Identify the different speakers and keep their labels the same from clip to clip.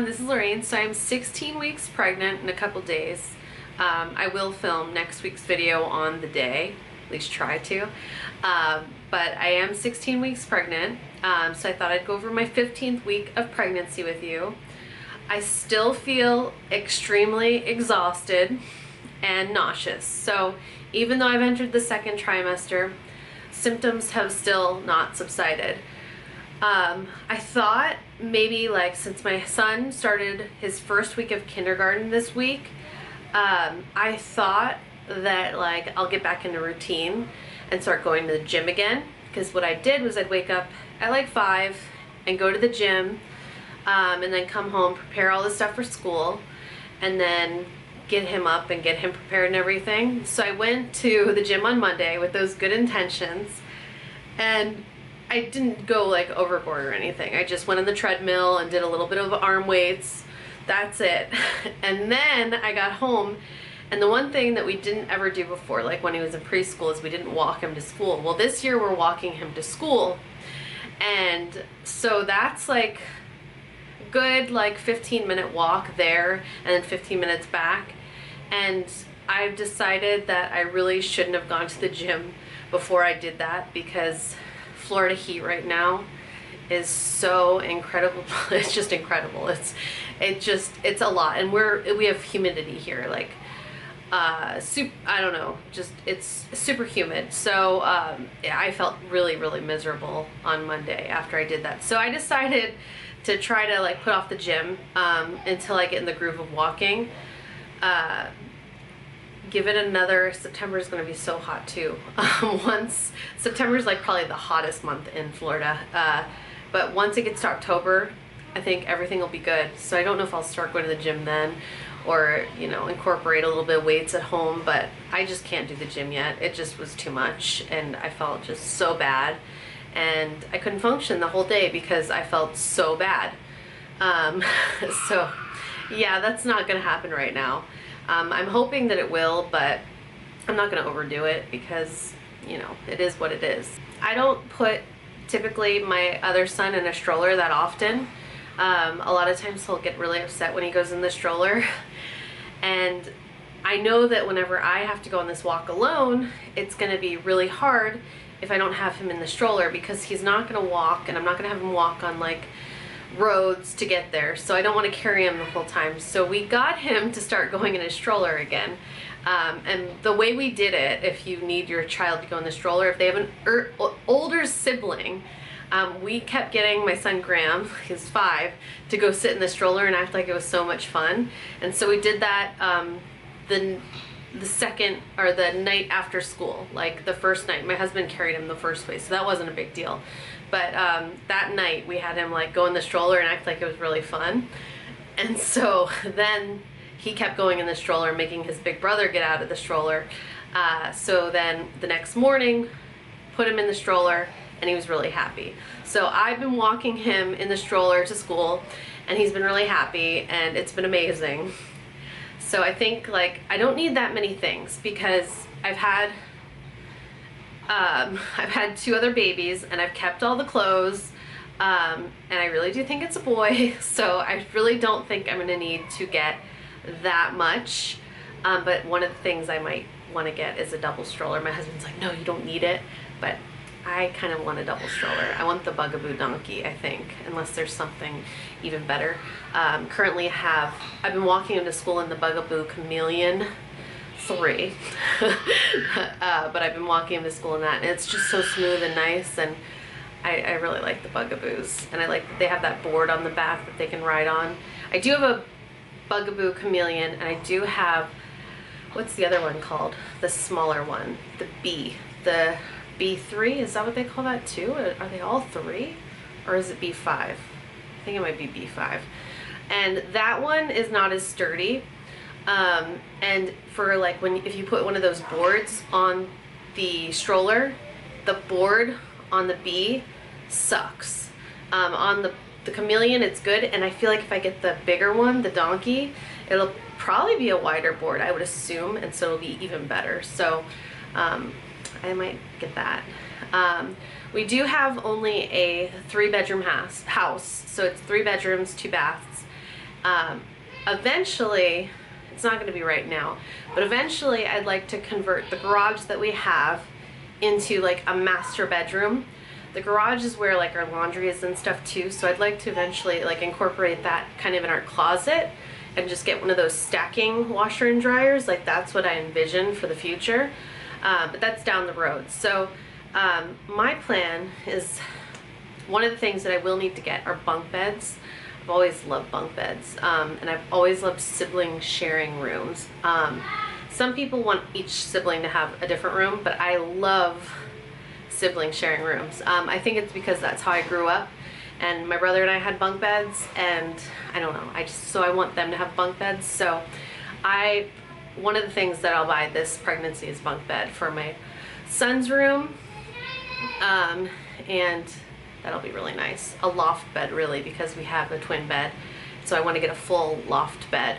Speaker 1: everyone, this is Lorraine. So I'm 16 weeks pregnant in a couple days. I will film next week's video on the day, at least try to. But I am 16 weeks pregnant, so I thought I'd go over my 15th week of pregnancy with you. I still feel extremely exhausted and nauseous. So even though I've entered the second trimester, symptoms have still not subsided. I thought maybe like since my son started his first week of kindergarten this week, I thought that like I'll get back into routine and start going to the gym again, because what I did was I'd wake up at like 5 and go to the gym, and then come home, prepare all the stuff for school, and then get him up and get him prepared and everything. So I went to the gym on Monday with those good intentions, and I didn't go like overboard or anything. I just went on the treadmill and did a little bit of arm weights. That's it. And then I got home, and the one thing that we didn't ever do before, like when he was in preschool, is we didn't walk him to school. Well, this year we're walking him to school, and so that's like good like 15-minute walk there and then 15 minutes back. And I've decided that I really shouldn't have gone to the gym before I did that, because Florida heat right now is so incredible. It's just incredible. It's a lot, and we have humidity here, like I don't know, just it's super humid. So I felt really miserable on Monday after I did that. So I decided to try to like put off the gym until I get in the groove of walking. Give it another, September is going to be so hot too. September is like probably the hottest month in Florida, but once it gets to October, I think everything will be good. So I don't know if I'll start going to the gym then, or you know, incorporate a little bit of weights at home, but I just can't do the gym yet. It just was too much, and I felt just so bad, and I couldn't function the whole day because I felt so bad. So yeah, that's not gonna happen right now. I'm hoping that it will, but I'm not gonna overdo it because, you know, it is what it is. I don't put typically my other son in a stroller that often. A lot of times he'll get really upset when he goes in the stroller. And I know that whenever I have to go on this walk alone, it's gonna be really hard if I don't have him in the stroller, because he's not gonna walk, and I'm not gonna have him walk on like roads to get there, so I don't want to carry him the whole time. So we got him to start going in a stroller again, and the way we did it, if you need your child to go in the stroller, if they have an older sibling, we kept getting my son Graham, he's 5, to go sit in the stroller and act like it was so much fun. And so we did that the second, or the night after school. Like the first night, my husband carried him the first way, so that wasn't a big deal. But that night we had him like go in the stroller and act like it was really fun. And so then he kept going in the stroller, making his big brother get out of the stroller. So then the next morning, put him in the stroller, and he was really happy. So I've been walking him in the stroller to school, and he's been really happy, and it's been amazing. So I think like I don't need that many things, because I've had 2 other babies, and I've kept all the clothes, and I really do think it's a boy, so I really don't think I'm gonna need to get that much. But one of the things I might want to get is a double stroller. My husband's like, no, you don't need it, but I kind of want a double stroller. I want the Bugaboo Donkey, I think, unless there's something even better. Currently I've been walking him to school in the Bugaboo Chameleon 3, but I've been walking him to school in that, and it's just so smooth and nice, and I really like the Bugaboos, and I like that they have that board on the back that they can ride on. I do have a Bugaboo Chameleon, and I do have, what's the other one called? The smaller one, the B3, is that what they call that too? Are they all 3? Or is it B5? I think it might be B5. And that one is not as sturdy. And for like if you put one of those boards on the stroller, the board on the B sucks. On the Chameleon it's good, and I feel like if I get the bigger one, the Donkey, it'll probably be a wider board, I would assume, and so it'll be even better. So I might get that. We do have only a 3-bedroom house, so it's 3 bedrooms, 2 baths, Eventually, it's not going to be right now, but eventually I'd like to convert the garage that we have into like a master bedroom. The garage is where like our laundry is and stuff too, so I'd like to eventually like incorporate that kind of in our closet and just get one of those stacking washer and dryers. Like that's what I envision for the future, but that's down the road. So my plan is, one of the things that I will need to get are bunk beds. I've always loved bunk beds, and I've always loved sibling sharing rooms. Some people want each sibling to have a different room, but I love sibling sharing rooms. I think it's because that's how I grew up, and my brother and I had bunk beds, and I don't know, so I want them to have bunk beds. So one of the things that I'll buy this pregnancy is bunk bed for my son's room, and that'll be really nice. A loft bed, really, because we have a twin bed. So I want to get a full loft bed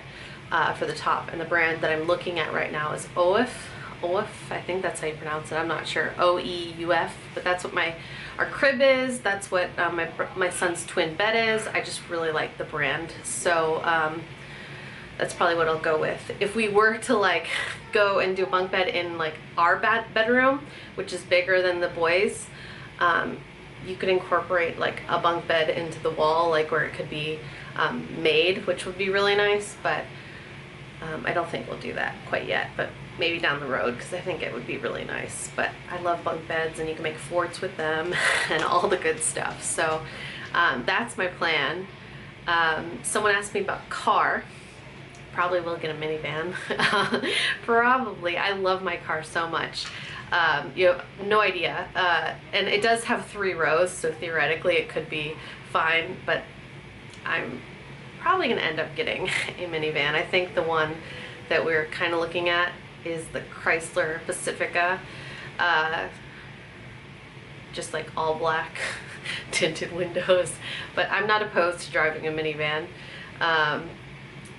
Speaker 1: for the top. And the brand that I'm looking at right now is OEF. OEF, I think that's how you pronounce it. I'm not sure. OEUF. But that's what our crib is. That's what my son's twin bed is. I just really like the brand. So that's probably what I'll go with. If we were to like go and do a bunk bed in like our bedroom, which is bigger than the boys', you could incorporate like a bunk bed into the wall, like where it could be made, which would be really nice, but I don't think we'll do that quite yet, but maybe down the road, because I think it would be really nice. But I love bunk beds, and you can make forts with them and all the good stuff. So that's my plan. Someone asked me about car. Probably will get a minivan. Probably. I love my car so much. You have no idea. And it does have 3 rows, so theoretically it could be fine, but I'm probably going to end up getting a minivan. I think the one that we're kind of looking at is the Chrysler Pacifica. Just like all black tinted windows. But I'm not opposed to driving a minivan.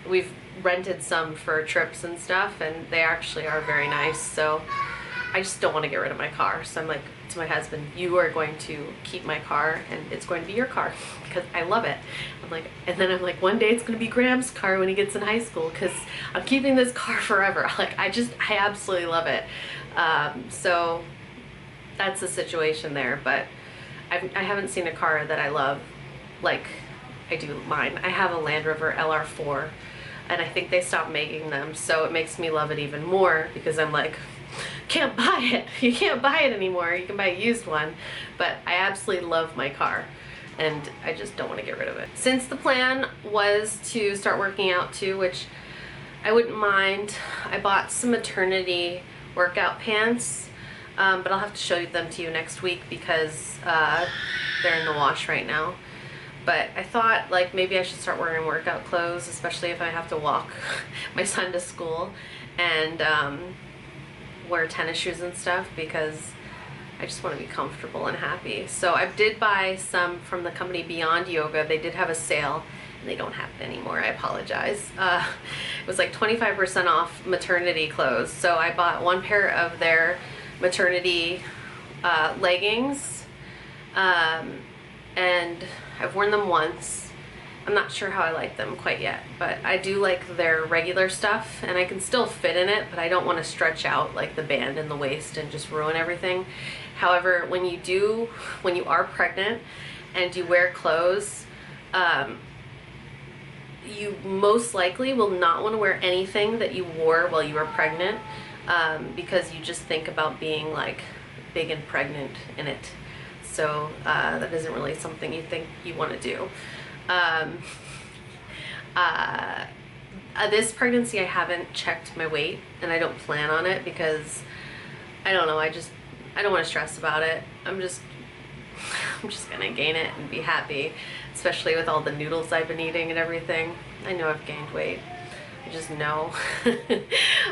Speaker 1: We've rented some for trips and stuff, and they actually are very nice. So I just don't want to get rid of my car. So I'm like to my husband, you are going to keep my car, and it's going to be your car because I love it. And then I'm like, one day it's going to be Graham's car when he gets in high school, because I'm keeping this car forever. Like I absolutely love it. So that's the situation there. But I haven't seen a car that I love like I do mine. I have a Land Rover LR4, and I think they stopped making them, so it makes me love it even more, because I'm like, can't buy it. You can't buy it anymore. You can buy a used one. But I absolutely love my car, and I just don't want to get rid of it. Since the plan was to start working out too, which I wouldn't mind, I bought some maternity workout pants, but I'll have to show them to you next week because they're in the wash right now. But I thought like maybe I should start wearing workout clothes, especially if I have to walk my son to school, and wear tennis shoes and stuff, because I just want to be comfortable and happy. So I did buy some from the company Beyond Yoga. They did have a sale, and they don't have it anymore. I apologize. It was like 25% off maternity clothes. So I bought 1 pair of their maternity leggings, and I've worn them once. I'm not sure how I like them quite yet, but I do like their regular stuff, and I can still fit in it, but I don't want to stretch out like the band in the waist and just ruin everything. However, when you are pregnant and you wear clothes, you most likely will not want to wear anything that you wore while you were pregnant, because you just think about being like big and pregnant in it. So that isn't really something you think you want to do. This pregnancy I haven't checked my weight, and I don't plan on it because I don't know, I don't want to stress about it. I'm just gonna gain it and be happy, especially with all the noodles I've been eating and everything. I know I've gained weight. I just know.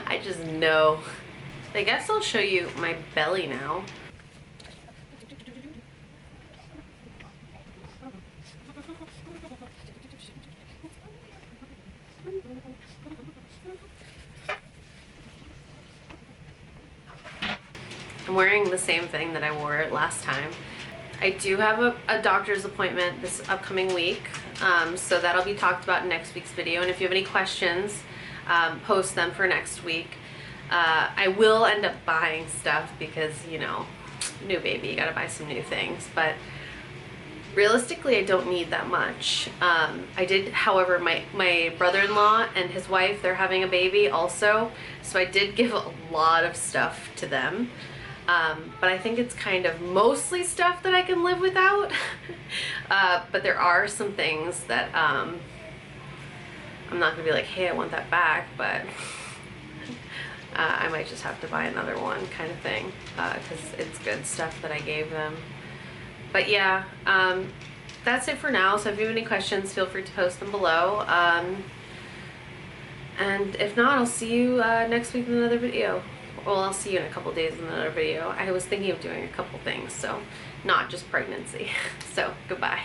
Speaker 1: I just know. I guess I'll show you my belly now. I'm wearing the same thing that I wore last time. I do have a doctor's appointment this upcoming week So that'll be talked about in next week's video. And if you have any questions, post them for next week. I will end up buying stuff because, you know, new baby, you gotta buy some new things. But realistically, I don't need that much. I did, however, my brother-in-law and his wife, they're having a baby also. So I did give a lot of stuff to them. But I think it's kind of mostly stuff that I can live without. But there are some things that I'm not gonna be like, hey, I want that back, but I might just have to buy another one kind of thing, because it's good stuff that I gave them. But yeah, that's it for now. So if you have any questions, feel free to post them below. And if not, I'll see you next week in another video. Well, I'll see you in a couple days in another video. I was thinking of doing a couple things, so not just pregnancy. So, goodbye.